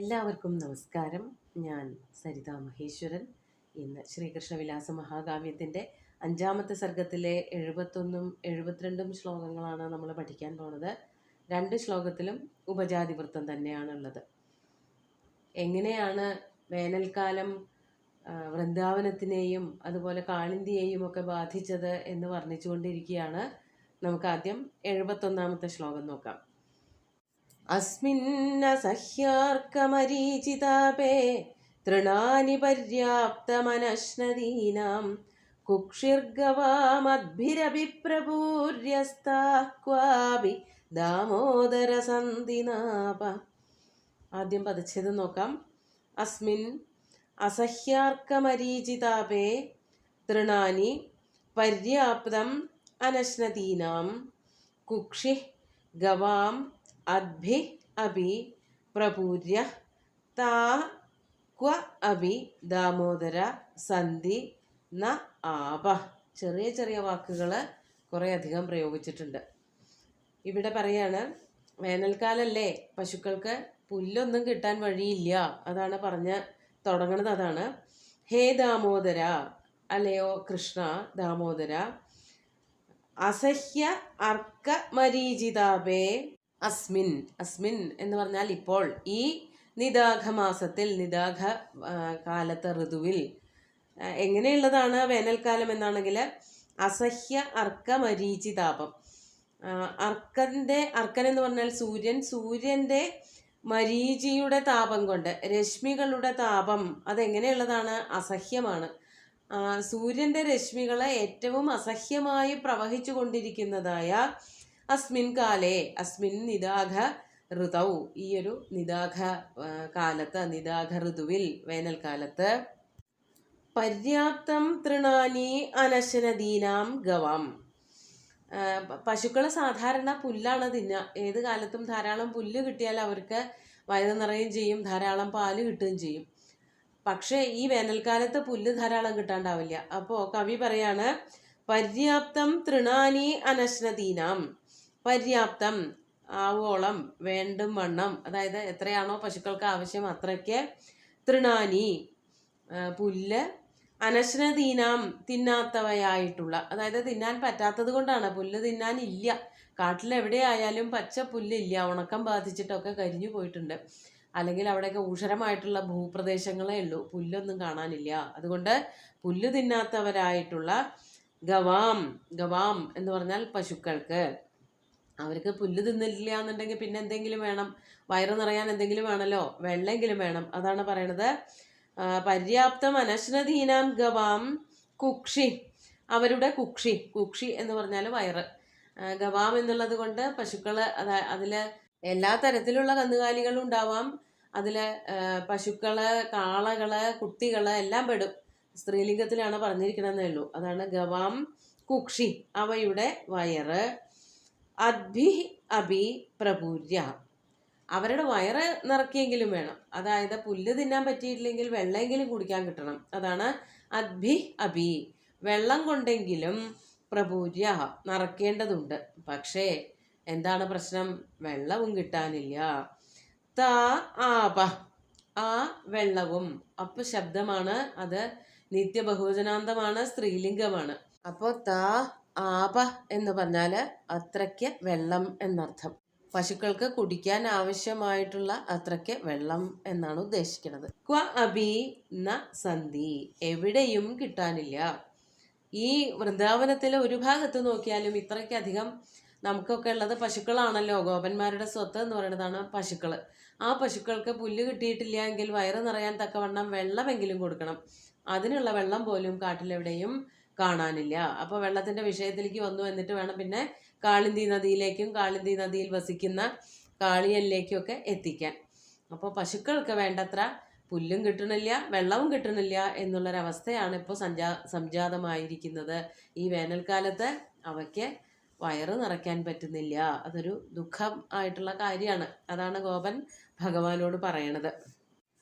എല്ലാവർക്കും നമസ്കാരം. ഞാൻ സരിത മഹേശ്വരൻ. ഇന്ന് ശ്രീകൃഷ്ണവിലാസ മഹാകാവ്യത്തിൻ്റെ 5-ാമത്തെ സർഗത്തിലെ 71ഉം 72ഉം ശ്ലോകങ്ങളാണ് നമ്മൾ പഠിക്കാൻ പോണത്. 2 ശ്ലോകത്തിലും ഉപജാതിവൃത്തം തന്നെയാണുള്ളത്. എങ്ങനെയാണ് വേനൽക്കാലം വൃന്ദാവനത്തിനെയും അതുപോലെ കാളിന്തിയെയും ഒക്കെ ബാധിച്ചത് എന്ന് വർണ്ണിച്ചുകൊണ്ടിരിക്കുകയാണ്. നമുക്ക് ആദ്യം 71ാമത്തെ ശ്ലോകം നോക്കാം. അസ്മിന്നസഹ്യാർക്കമരീചിതാപേ തൃണാനി പര്യാപ്തമനശ്നദീനാം കുക്ഷിർഗവാമദ്ഭിരഭിപ്രപൂര്യസ്താഃ ക്വാപി ദാമോദരസന്ധിനാപ. ആദ്യം പദച്ഛേദം നോക്കാം. അസ്മിൻ അസഹ്യാർക്കമരീചിതാപേ തൃണാനി പര്യാപ്തം അനശ്നദീനാം കുക്ഷി ഗവാം അദ്ഭി അഭി പ്രപൂര്യ താ ക്വ അഭി ദാമോദര സന്ധി ന ആപ. ചെറിയ ചെറിയ വാക്കുകൾ കുറേ അധികം പ്രയോഗിച്ചിട്ടുണ്ട്. ഇവിടെ പറയാണ്, വേനൽക്കാലല്ലേ, പശുക്കൾക്ക് പുല്ലൊന്നും കിട്ടാൻ വഴിയില്ല. അതാണ് പറഞ്ഞ് തുടങ്ങണത്. അതാണ് ഹേ ദാമോദര, അല്ലയോ കൃഷ്ണ ദാമോദര, അസഹ്യ അർക്ക മരീചിതാപേ അസ്മിൻ. അസ്മിൻ എന്ന് പറഞ്ഞാൽ ഇപ്പോൾ, ഈ നിദാഘമാസത്തിൽ, നിദാഘ കാലത്തെ ഋതുവിൽ. എങ്ങനെയുള്ളതാണ് വേനൽക്കാലം എന്നാണെങ്കിൽ അസഹ്യ അർക്ക മരീചിതാപം. അർക്കൻ എന്ന് പറഞ്ഞാൽ സൂര്യൻ്റെ മരീചിയുടെ താപം കൊണ്ട്, രശ്മികളുടെ താപം അതെങ്ങനെയുള്ളതാണ്? അസഹ്യമാണ്. സൂര്യൻ്റെ രശ്മികളെ ഏറ്റവും അസഹ്യമായി പ്രവഹിച്ചു കൊണ്ടിരിക്കുന്നതായ അസ്മിൻ കാലേ, അസ്മിൻ നിദാഘ ഋതൗ, ഈ ഒരു നിദാഘ കാലത്ത്, നിദാഘ ഋതുവിൽ, വേനൽക്കാലത്ത്, പര്യാപ്തം തൃണാനി അനശ്നദീനാം ഗവാം. പശുക്കൾ സാധാരണ പുല്ലാണ് തിന്നുക. ഏത് കാലത്തും ധാരാളം പുല്ല് കിട്ടിയാൽ അവർക്ക് വയറ് നിറയുകയും ചെയ്യും, ധാരാളം പാല് കിട്ടുകയും ചെയ്യും. പക്ഷേ ഈ വേനൽക്കാലത്ത് പുല്ല് ധാരാളം കിട്ടാണ്ടാവില്ല. അപ്പോൾ കവി പറയാണ്, പര്യാപ്തം തൃണാനി അനശ്നദീനാം. പര്യാപ്തം ആവോളം, വേണ്ടും വണ്ണം, അതായത് എത്രയാണോ പശുക്കൾക്ക് ആവശ്യം അത്രയ്ക്ക്, തൃണാനി പുല്ല്, അനശ്നദീനാം തിന്നാത്തവയായിട്ടുള്ള, അതായത് തിന്നാൻ പറ്റാത്തത് കൊണ്ടാണ്. പുല്ല് തിന്നാനില്ല, കാട്ടിലെവിടെയായാലും പച്ച പുല്ലില്ല, ഉണക്കം ബാധിച്ചിട്ടൊക്കെ കരിഞ്ഞു പോയിട്ടുണ്ട്. അല്ലെങ്കിൽ അവിടെയൊക്കെ ഊഷരമായിട്ടുള്ള ഭൂപ്രദേശങ്ങളേ ഉള്ളൂ, പുല്ലൊന്നും കാണാനില്ല. അതുകൊണ്ട് പുല്ല് തിന്നാത്തവരായിട്ടുള്ള ഗവാം, ഗവാം എന്ന് പറഞ്ഞാൽ പശുക്കൾക്ക്, അവർക്ക് പുല്ല് തിന്നില്ല എന്നുണ്ടെങ്കിൽ പിന്നെ എന്തെങ്കിലും വേണം, വയറ് നിറയാൻ എന്തെങ്കിലും വേണമല്ലോ, വെള്ളമെങ്കിലും വേണം. അതാണ് പറയണത്. പര്യാപ്തം അനശ്നദീനാം ഗവാം കുക്ഷി, അവരുടെ കുക്ഷി. കുക്ഷി എന്ന് പറഞ്ഞാൽ വയറ്. ഗവാം എന്നുള്ളത് കൊണ്ട് പശുക്കൾ, അതിൽ എല്ലാ തരത്തിലുള്ള കന്നുകാലികളും ഉണ്ടാവാം. അതിൽ പശുക്കള്, കാളകള്, കുട്ടികള് എല്ലാം പെടും. സ്ത്രീലിംഗത്തിലാണ് പറഞ്ഞിരിക്കണമെന്നേ ഉള്ളൂ. അതാണ് ഗവാം കുക്ഷി, അവയുടെ വയറ്. അദ്ഭി അഭി പ്രപൂര്യ, അവരുടെ വയറ് നിറക്കിയെങ്കിലും വേണം. അതായത് പുല്ല് തിന്നാൻ പറ്റിയിട്ടില്ലെങ്കിൽ വെള്ളമെങ്കിലും കുടിക്കാൻ കിട്ടണം. അതാണ് അദ്ഭി അഭി, വെള്ളം കൊണ്ടെങ്കിലും പ്രപൂര്യ നിറക്കേണ്ടതുണ്ട്. പക്ഷേ എന്താണ് പ്രശ്നം? വെള്ളവും കിട്ടാനില്ല. താ ആപ, ആ വെള്ളവും. അപ്പ് ശബ്ദമാണ്, അത് നിത്യബഹുവചനാന്തമാണ്, സ്ത്രീലിംഗമാണ്. അപ്പോൾ താ ആപ എന്ന് പറഞ്ഞാൽ അത്രയ്ക്ക് വെള്ളം എന്നർത്ഥം. പശുക്കൾക്ക് കുടിക്കാൻ ആവശ്യമായിട്ടുള്ള അത്രയ്ക്ക് വെള്ളം എന്നാണ് ഉദ്ദേശിക്കുന്നത്. ക്വ അഭി ന സന്ധി, എവിടെയും കിട്ടാനില്ല. ഈ വൃന്ദാവനത്തിലെ ഒരു ഭാഗത്ത് നോക്കിയാലും ഇത്രയ്ക്കധികം നമുക്കൊക്കെ ഉള്ളത് പശുക്കളാണല്ലോ. ഗോപന്മാരുടെ സ്വത്ത് എന്ന് പറയുന്നതാണ് പശുക്കൾ. ആ പശുക്കൾക്ക് പുല്ല് കിട്ടിയിട്ടില്ല എങ്കിൽ വയറ് നിറയാൻ തക്കവണ്ണം വെള്ളമെങ്കിലും കൊടുക്കണം. അതിനുള്ള വെള്ളം പോലും കാട്ടിലെവിടെയും കാണാനില്ല. അപ്പോൾ വെള്ളത്തിൻ്റെ വിഷയത്തിലേക്ക് വന്നു. എന്നിട്ട് വേണം പിന്നെ കാളിന്തി നദിയിലേക്കും കാളിന്തി നദിയിൽ വസിക്കുന്ന കാളിയനിലേക്കും ഒക്കെ എത്തിക്കാൻ. അപ്പോൾ പശുക്കൾക്ക് വേണ്ടത്ര പുല്ലും കിട്ടണില്ല, വെള്ളവും കിട്ടണില്ല എന്നുള്ളൊരവസ്ഥയാണ് ഇപ്പോൾ സംജാതമായിരിക്കുന്നത്. ഈ വേനൽക്കാലത്ത് അവയ്ക്ക് വയറ് നിറയ്ക്കാൻ പറ്റുന്നില്ല. അതൊരു ദുഃഖം ആയിട്ടുള്ള കാര്യമാണ്. അതാണ് ഗോപൻ ഭഗവാനോട് പറയണത്.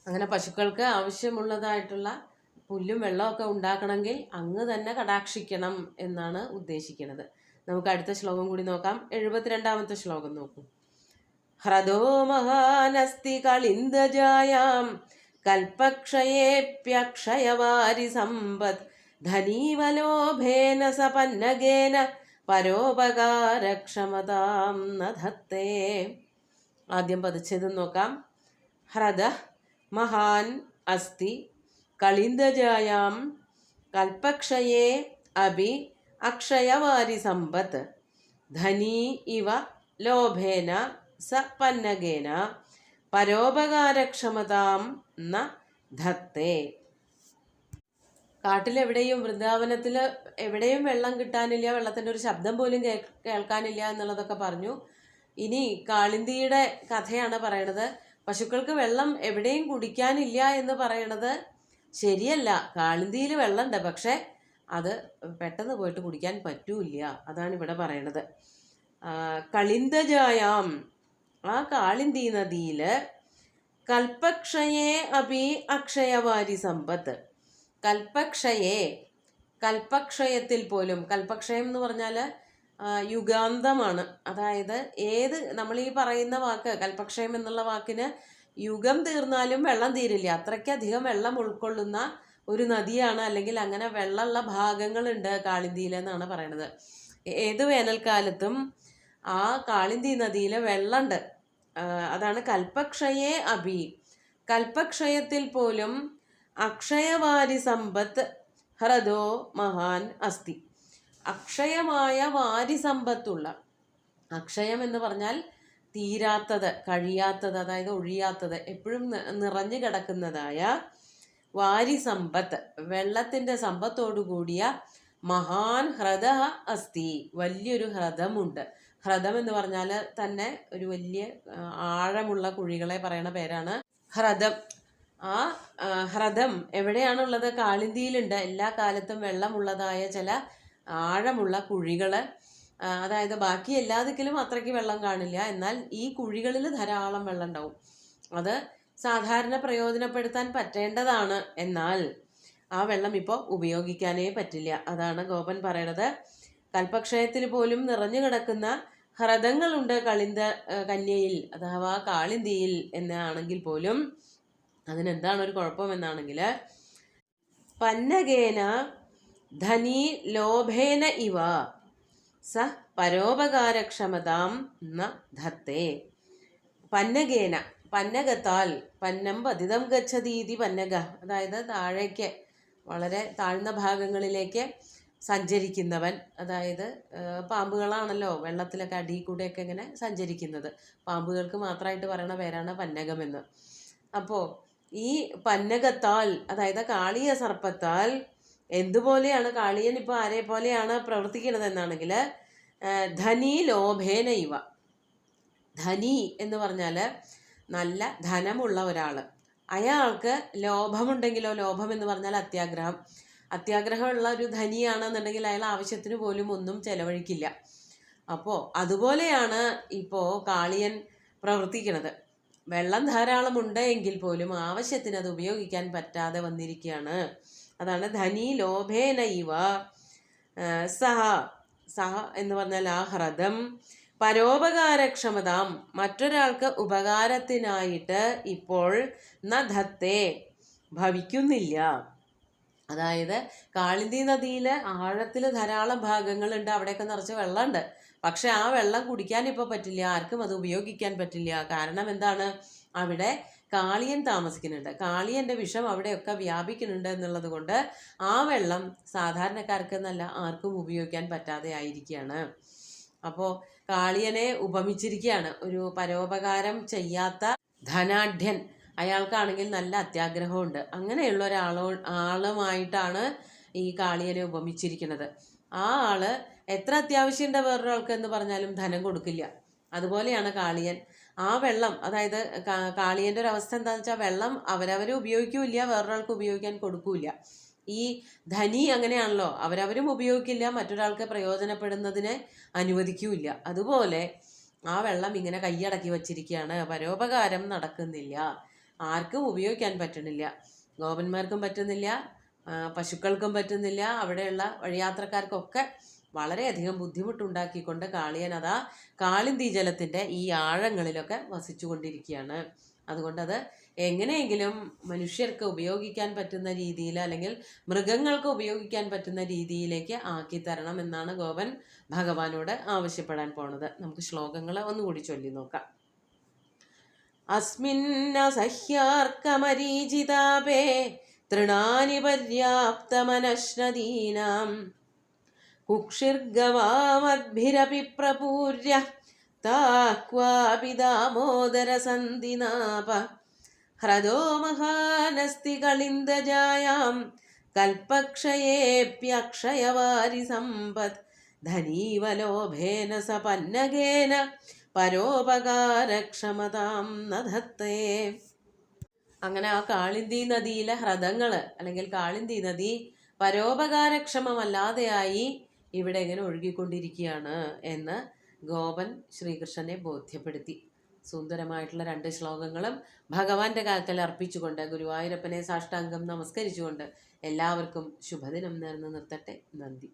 അങ്ങനെ പശുക്കൾക്ക് ആവശ്യമുള്ളതായിട്ടുള്ള പുല്ലും വെള്ളമൊക്കെ ഉണ്ടാക്കണമെങ്കിൽ അങ്ങ് തന്നെ കടാക്ഷിക്കണം എന്നാണ് ഉദ്ദേശിക്കുന്നത്. നമുക്ക് അടുത്ത ശ്ലോകം കൂടി നോക്കാം. 72ാമത്തെ ശ്ലോകം നോക്കൂ. ഹ്രദോ മഹാനസ്തി കളിന്ദജായാം കൽപക്ഷയേപ്യക്ഷയവാരി സമ്പത് ധനീവലോഭേന സപന്നഗേന പരോപകാരക്ഷമതാം നധത്തേ. ആദ്യം പതിച്ചത് നോക്കാം. ഹ്രദ മഹാൻ അസ്തി കളിന്ദജായാം കൽപക്ഷയേ അഭി അക്ഷയവാരി സമ്പത്ത് ധനീ ഇവ ലോഭേന സപന്നഗേന പരോപകാരക്ഷമതാം ന ധത്തേ. കാട്ടിലെവിടെയും വൃന്ദാവനത്തിൽ എവിടെയും വെള്ളം കിട്ടാനില്ല, വെള്ളത്തിൻ്റെ ഒരു ശബ്ദം പോലും കേൾക്കാനില്ല എന്നുള്ളതൊക്കെ പറഞ്ഞു. ഇനി കാളിന്തിയുടെ കഥയാണ് പറയണത്. പശുക്കൾക്ക് വെള്ളം എവിടെയും കുടിക്കാനില്ല എന്ന് പറയണത് ശരിയല്ല. കാളിന്തിയിൽ വെള്ളമുണ്ട്, പക്ഷെ അത് പെട്ടെന്ന് പോയിട്ട് കുടിക്കാൻ പറ്റൂല. അതാണ് ഇവിടെ പറയണത്. കളിന്ദജായാം, ആ കാളിന്തി നദിയിൽ കൽപക്ഷയേ അഭി അക്ഷയവാരി സമ്പത്ത്. കൽപക്ഷയേ, കൽപക്ഷയത്തിൽ പോലും, കൽപക്ഷയം എന്ന് പറഞ്ഞാൽ യുഗാന്തമാണ്. അതായത് നമ്മൾ ഈ പറയുന്ന വാക്ക് കൽപക്ഷയം എന്നുള്ള വാക്കിന് യുഗം തീർന്നാലും വെള്ളം തീരില്ല, അത്രയ്ക്കധികം വെള്ളം ഉൾക്കൊള്ളുന്ന ഒരു നദിയാണ്. അല്ലെങ്കിൽ അങ്ങനെ വെള്ളമുള്ള ഭാഗങ്ങളുണ്ട് കാളിന്തിയിൽ എന്നാണ് പറയണത്. ഏത് വേനൽക്കാലത്തും ആ കാളിന്തി നദിയിൽ വെള്ളമുണ്ട്. അതാണ് കൽപക്ഷയേ അഭി. കൽപക്ഷയത്തിൽ പോലും അക്ഷയവാരി സമ്പത്ത് ഹ്രദോ മഹാൻ അസ്തി. അക്ഷയമായ വാരി സമ്പത്തുള്ള, അക്ഷയം എന്ന് പറഞ്ഞാൽ തീരാത്തത്, കഴിയാത്തത്, അതായത് ഒഴിയാത്തത്, എപ്പോഴും നിറഞ്ഞു കിടക്കുന്നതായ വാരി സമ്പത്ത്, വെള്ളത്തിൻ്റെ സമ്പത്തോടുകൂടിയ മഹാൻ ഹ്രദ അസ്തി, വലിയൊരു ഹ്രദമുണ്ട്. ഹ്രദം എന്ന് പറഞ്ഞാൽ തന്നെ ഒരു വലിയ ആഴമുള്ള കുഴികളെ പറയണ പേരാണ് ഹ്രദം. ആ ഹ്രദം എവിടെയാണുള്ളത്? കാളിന്തിയിലുണ്ട്. എല്ലാ കാലത്തും വെള്ളമുള്ളതായ ചില ആഴമുള്ള കുഴികൾ. അതായത് ബാക്കി എല്ലാ ദിക്കിലും അത്രയ്ക്ക് വെള്ളം കാണില്ല, എന്നാൽ ഈ കുഴികളിൽ ധാരാളം വെള്ളം ഉണ്ടാവും. അത് സാധാരണ പ്രയോജനപ്പെടുത്താൻ പറ്റേണ്ടതാണ്, എന്നാൽ ആ വെള്ളം ഇപ്പോൾ ഉപയോഗിക്കാനേ പറ്റില്ല. അതാണ് ഗോപൻ പറയണത്. കൽപക്ഷയത്തിൽ പോലും നിറഞ്ഞു കിടക്കുന്ന ഹ്രദങ്ങളുണ്ട് കന്യയിൽ അഥവാ കാളിന്തിയിൽ എന്നാണെങ്കിൽ പോലും അതിനെന്താണ് ഒരു കുഴപ്പമെന്നാണെങ്കിൽ പന്നഗേന ധനീ ലോഭേന ഇവ സ പരോപകാരക്ഷമതാം ന ധത്തേ. പന്നഗേന, പന്നകത്താൽ, പന്നം പതിതം ഗച്ഛതീതി പന്നക, അതായത് താഴേക്ക് വളരെ താഴ്ന്ന ഭാഗങ്ങളിലേക്ക് സഞ്ചരിക്കുന്നവൻ. അതായത് പാമ്പുകളാണല്ലോ വെള്ളത്തിലൊക്കെ അടിയിൽ കൂടെയൊക്കെ ഇങ്ങനെ സഞ്ചരിക്കുന്നത്. പാമ്പുകൾക്ക് മാത്രമായിട്ട് പറയണ പേരാണ് പന്നകമെന്ന്. അപ്പോൾ ഈ പന്നകത്താൽ, അതായത് കാളിയ സർപ്പത്താൽ എന്തുപോലെയാണ് കാളിയൻ ഇപ്പോൾ ആരെ പോലെയാണ് പ്രവർത്തിക്കുന്നത് എന്നാണെങ്കിൽ ധനി ലോഭേന ഇവ. ധനി എന്ന് പറഞ്ഞാൽ നല്ല ധനമുള്ള ഒരാൾ. അയാൾക്ക് ലോഭമുണ്ടെങ്കിലോ, ലോഭം എന്ന് പറഞ്ഞാൽ അത്യാഗ്രഹം. അത്യാഗ്രഹമുള്ള ഒരു ധനിയാണെന്നുണ്ടെങ്കിൽ അയാൾ ആവശ്യത്തിന് പോലും ഒന്നും ചെലവഴിക്കില്ല. അപ്പോൾ അതുപോലെയാണ് ഇപ്പോൾ കാളിയൻ പ്രവർത്തിക്കുന്നത്. വെള്ളം ധാരാളമുണ്ട് എങ്കിൽ പോലും ആവശ്യത്തിന് അത് ഉപയോഗിക്കാൻ പറ്റാതെ വന്നിരിക്കുകയാണ്. അതാണ് ധനി ലോഭേന ഇവ സഹ. സഹ എന്ന് പറഞ്ഞാൽ ആ ഹ്രദം പരോപകാരക്ഷമതാം, മറ്റൊരാൾക്ക് ഉപകാരത്തിനായിട്ട് ഇപ്പോൾ ന ധത്തേ ഭവിക്കുന്നില്ല. അതായത് കാളിന്തി നദിയിൽ ആഴത്തിൽ ധാരാളം ഭാഗങ്ങളുണ്ട്, അവിടെയൊക്കെ നിറച്ച് വെള്ളമുണ്ട്. പക്ഷെ ആ വെള്ളം കുടിക്കാൻ ഇപ്പോൾ പറ്റില്ല, ആർക്കും അത് ഉപയോഗിക്കാൻ പറ്റില്ല. കാരണം എന്താണ്? അവിടെ കാളിയൻ താമസിക്കുന്നുണ്ട്, കാളിയൻ്റെ വിഷം അവിടെയൊക്കെ വ്യാപിക്കുന്നുണ്ട് എന്നുള്ളത് കൊണ്ട് ആ വെള്ളം സാധാരണക്കാർക്ക് എന്നല്ല ആർക്കും ഉപയോഗിക്കാൻ പറ്റാതെ ആയിരിക്കുകയാണ്. അപ്പോൾ കാളിയനെ ഉപമിച്ചിരിക്കുകയാണ് ഒരു പരോപകാരം ചെയ്യാത്ത ധനാഢ്യൻ. അയാൾക്കാണെങ്കിൽ നല്ല അത്യാഗ്രഹമുണ്ട്. അങ്ങനെയുള്ള ആളുമായിട്ടാണ് ഈ കാളിയനെ ഉപമിച്ചിരിക്കുന്നത്. ആ ആള് എത്ര അത്യാവശ്യമുണ്ട് വേറൊരാൾക്ക് എന്ന് പറഞ്ഞാലും ധനം കൊടുക്കില്ല. അതുപോലെയാണ് കാളിയൻ. ആ വെള്ളം, അതായത് കാളിയൻ്റെ ഒരു അവസ്ഥ എന്താണെന്ന് വെച്ചാൽ വെള്ളം അവരവരും ഉപയോഗിക്കില്ല, വേറൊരാൾക്ക് ഉപയോഗിക്കാൻ കൊടുക്കൂല. ഈ ധനി അങ്ങനെയാണല്ലോ, അവരവരും ഉപയോഗിക്കില്ല, മറ്റൊരാൾക്ക് പ്രയോജനപ്പെടുന്നതിനെ അനുവദിക്കൂല. അതുപോലെ ആ വെള്ളം ഇങ്ങനെ കൈയടക്കി വച്ചിരിക്കുകയാണ്, പരോപകാരം നടക്കുന്നില്ല, ആർക്കും ഉപയോഗിക്കാൻ പറ്റുന്നില്ല. ഗോപന്മാർക്കും പറ്റുന്നില്ല, പശുക്കൾക്കും പറ്റുന്നില്ല, അവിടെയുള്ള വഴിയാത്രക്കാർക്കൊക്കെ വളരെയധികം ബുദ്ധിമുട്ടുണ്ടാക്കിക്കൊണ്ട് കാളിയൻ അതാ കാളിന്തി ജലത്തിൻ്റെ ഈ ആഴങ്ങളിലൊക്കെ വസിച്ചു കൊണ്ടിരിക്കുകയാണ്. അതുകൊണ്ടത് എങ്ങനെയെങ്കിലും മനുഷ്യർക്ക് ഉപയോഗിക്കാൻ പറ്റുന്ന രീതിയിൽ അല്ലെങ്കിൽ മൃഗങ്ങൾക്ക് ഉപയോഗിക്കാൻ പറ്റുന്ന രീതിയിലേക്ക് ആക്കി തരണം എന്നാണ് ഗോപൻ ഭഗവാനോട് ആവശ്യപ്പെടാൻ പോണത്. നമുക്ക് ശ്ലോകങ്ങൾ ഒന്നുകൂടി ചൊല്ലി നോക്കാം. അസ്മിന്നസഹ്യാർക്കമരീചിതാപേ തൃണാനി പര്യാപ്തമനശ്നദീനാം കുക്ഷിർഗവാമദ്ഭിരപി പ്രപൂര്യ താക്വാപി ദാമോദരസന്ധിനാപ ഹ്രദോ മഹാനസ്തി കളിന്ദജായാം കൽപക്ഷയേപ്യക്ഷയവാരി സമ്പത് ധനീവലോഭേന സപന്നഗേന പരോപകാരക്ഷമതാം നധത്തേ. അങ്ങനെ ആ കാളിന്തി നദിയിലെ ഹ്രദങ്ങൾ അല്ലെങ്കിൽ കാളിന്തി നദി പരോപകാരക്ഷമമല്ലാതെയായി ഇവിടെ ഇങ്ങനെ ഒഴുകിക്കൊണ്ടിരിക്കുകയാണ് എന്ന് ഗോപൻ ശ്രീകൃഷ്ണനെ ബോധ്യപ്പെടുത്തി. സുന്ദരമായിട്ടുള്ള 2 ശ്ലോകങ്ങളും ഭഗവാന്റെ കാൽക്കൽ അർപ്പിച്ചുകൊണ്ട് ഗുരുവായൂരപ്പനെ സാഷ്ടാംഗം നമസ്കരിച്ചുകൊണ്ട് എല്ലാവർക്കും ശുഭദിനം നേർന്ന് നിർത്തട്ടെ. നന്ദി.